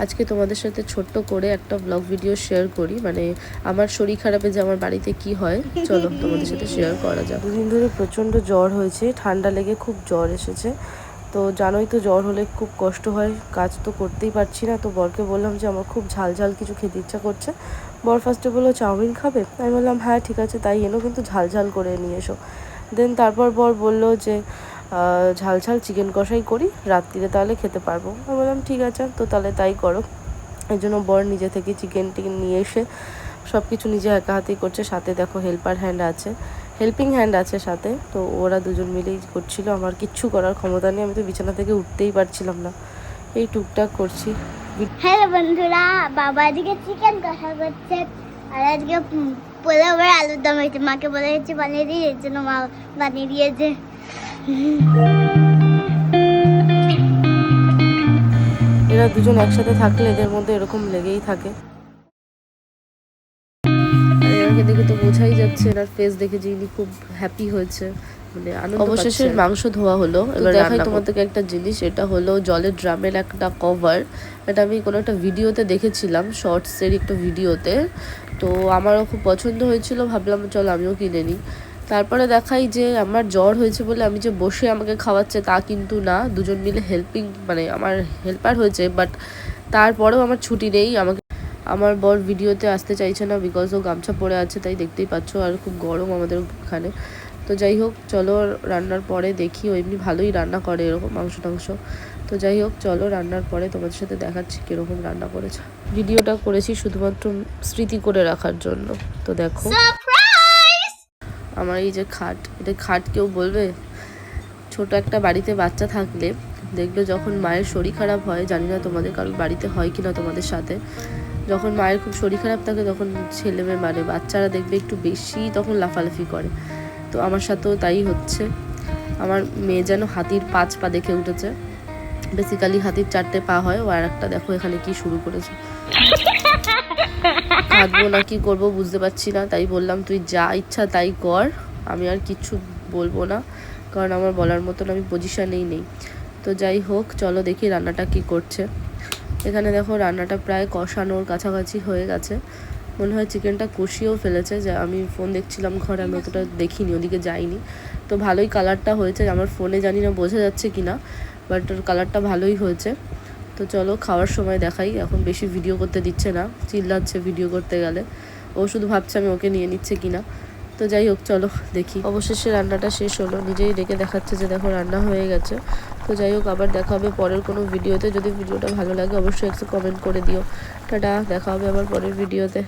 আজকে তোমাদের সাথে ছোট্ট করে একটা ব্লগ ভিডিও শেয়ার করি, মানে আমার শরীর খারাপে যে আমার বাড়িতে কি হয় চলো তোমাদের সাথে শেয়ার করা যাক। দুদিন ধরে প্রচণ্ড জ্বর হয়েছে, ঠান্ডা লেগে খুব জ্বর এসেছে। তো জানোই তো জ্বর হলে খুব কষ্ট হয়, কাজ তো করতেই পারছি না। তো বরকে বললাম যে আমার খুব ঝাল ঝাল কিছু খেতে ইচ্ছা করছে। বর ফার্স্টে বললো চাউমিন খাবে, আমি বললাম হ্যাঁ ঠিক আছে তাই এনো, কিন্তু ঝাল ঝাল করে নিয়ে এসো। দেন তারপর বর বললো যে ঝাল ঝাল চিকেন কষাই করি, রাত্রিরে তাহলে খেতে পারবো। আমি বললাম ঠিক আছে, তো তাহলে তাই করো। এই জন্য বর নিজে থেকে চিকেন টিকেন নিয়ে এসে সব কিছু নিজে একা হাতেই করছে, সাথে দেখো হেল্পিং হ্যান্ড আছে সাথে। তো ওরা দুজন মিলেই করছিল, আমার কিচ্ছু করার ক্ষমতা নেই, আমি তো বিছানা থেকে উঠতেই পারছিলাম না, এই টুকটাক করছি। হ্যালো বন্ধুরা, বাবা আজকে চিকেন কষা করছে আর আজকে পোলাও আর আলুর দম হয়েছে। মাকে বলে হচ্ছে বানিয়ে দিয়ে, এর জন্য মা বানিয়ে দিয়েছে। এরা দুজন একসাথে থাকলে এদের মধ্যে এরকম লেগেই থাকে। এনাকে দেখে তো বোঝাই যাচ্ছে, এনার ফেস দেখে যে ইনি খুব হ্যাপি হয়েছে, মানে আনন্দ। অবশেষে মাংস ধোয়া হলো। এবার দেখাই তোমাদেরকে একটা জিনিস, এটা হলো জলের ড্রামের একটা কভার। এটা আমি কোনো একটা ভিডিওতে দেখেছিলাম, শর্টসের একটা ভিডিওতে। তো আমারও খুব পছন্দ হয়েছিল, ভাবলাম চল আমিও কিনে নিই। তারপরে দেখাই যে আমার জ্বর হয়েছে বলে আমি যে বসে আমাকে খাওয়াচ্ছে তা কিন্তু না, দুজন মিলে মানে আমার হেল্পার হয়েছে, বাট তারপরেও আমার ছুটি নেই। আমার বর ভিডিওতে আসতে চাইছে না, বিকজ ও গামছা পরে আছে, তাই দেখতেই পাচ্ছ, আর খুব গরম আমাদের ওখানে। তো যাই হোক চলো রান্নার পরে দেখি, ও এমনি ভালোই রান্না করে এরকম মাংস টাংস। তো যাই হোক চলো রান্নার পরে তোমাদের সাথে দেখাচ্ছি কীরকম রান্না করেছে। ভিডিওটা করেছি শুধুমাত্র স্মৃতি করে রাখার জন্য। তো দেখো আমার এই যে খাট, এটা খাট কেউ বলবে? ছোট একটা বাড়িতে বাচ্চা থাকলে দেখবে যখন মায়ের শরীর খারাপ হয়, জানি না তোমাদের কারোর বাড়িতে হয় কিনা তোমাদের সাথে, যখন মায়ের খুব শরীর খারাপ থাকে তখন ছেলে মেয়ে মানে বাচ্চারা দেখবে একটু বেশি তখন লাফালাফি করে। তো আমার সাথেও তাই হচ্ছে। আমার মেয়ে যেন হাতির 5 পা দেখে উঠেছে, বেসিক্যালি হাতির 4টে পা হয়, ও আর একটা দেখো এখানে কি শুরু করেছে। কাঁদবো না কি করবো বুঝতে পারছি না, তাই বললাম তুই যা ইচ্ছা তাই কর, আমি আর কিচ্ছু বলবো না, কারণ আমার বলার মতন আমি পজিশানেই নেই। তো যাই হোক চলো দেখি রান্নাটা কি করছে। এখানে দেখো রান্নাটা প্রায় কষানোর কাছাকাছি হয়ে গেছে, মনে হয় চিকেনটা কষিয়েও ফেলেছে। যে আমি ফোন দেখছিলাম ঘরে, আমি অতটা দেখিনি, ওদিকে যাইনি। তো ভালোই কালারটা হয়েছে, আমার ফোনে জানি না বোঝা যাচ্ছে কি না, বাট ওর কালারটা ভালোই হয়েছে। তো চলো খাওয়ার সময় দেখাই। এখন বেশি ভিডিও করতে দিচ্ছে না, চিল্লাচ্ছে ভিডিও করতে গেলে, ও শুধু ভাবছে আমি ওকে নিয়ে নিচ্ছে কিনা। তো যাই হোক চলো দেখি। অবশেষে রান্নাটা শেষ হলো, নিজেই ডেকে দেখাচ্ছে যে দেখো রান্না হয়ে গেছে। তো যাই হোক আবার দেখা হবে পরের কোনো ভিডিওতে। যদি ভিডিওটা ভালো লাগে অবশ্যই একটা কমেন্ট করে দিও। টাটা, দেখা হবে আবার পরের ভিডিওতে।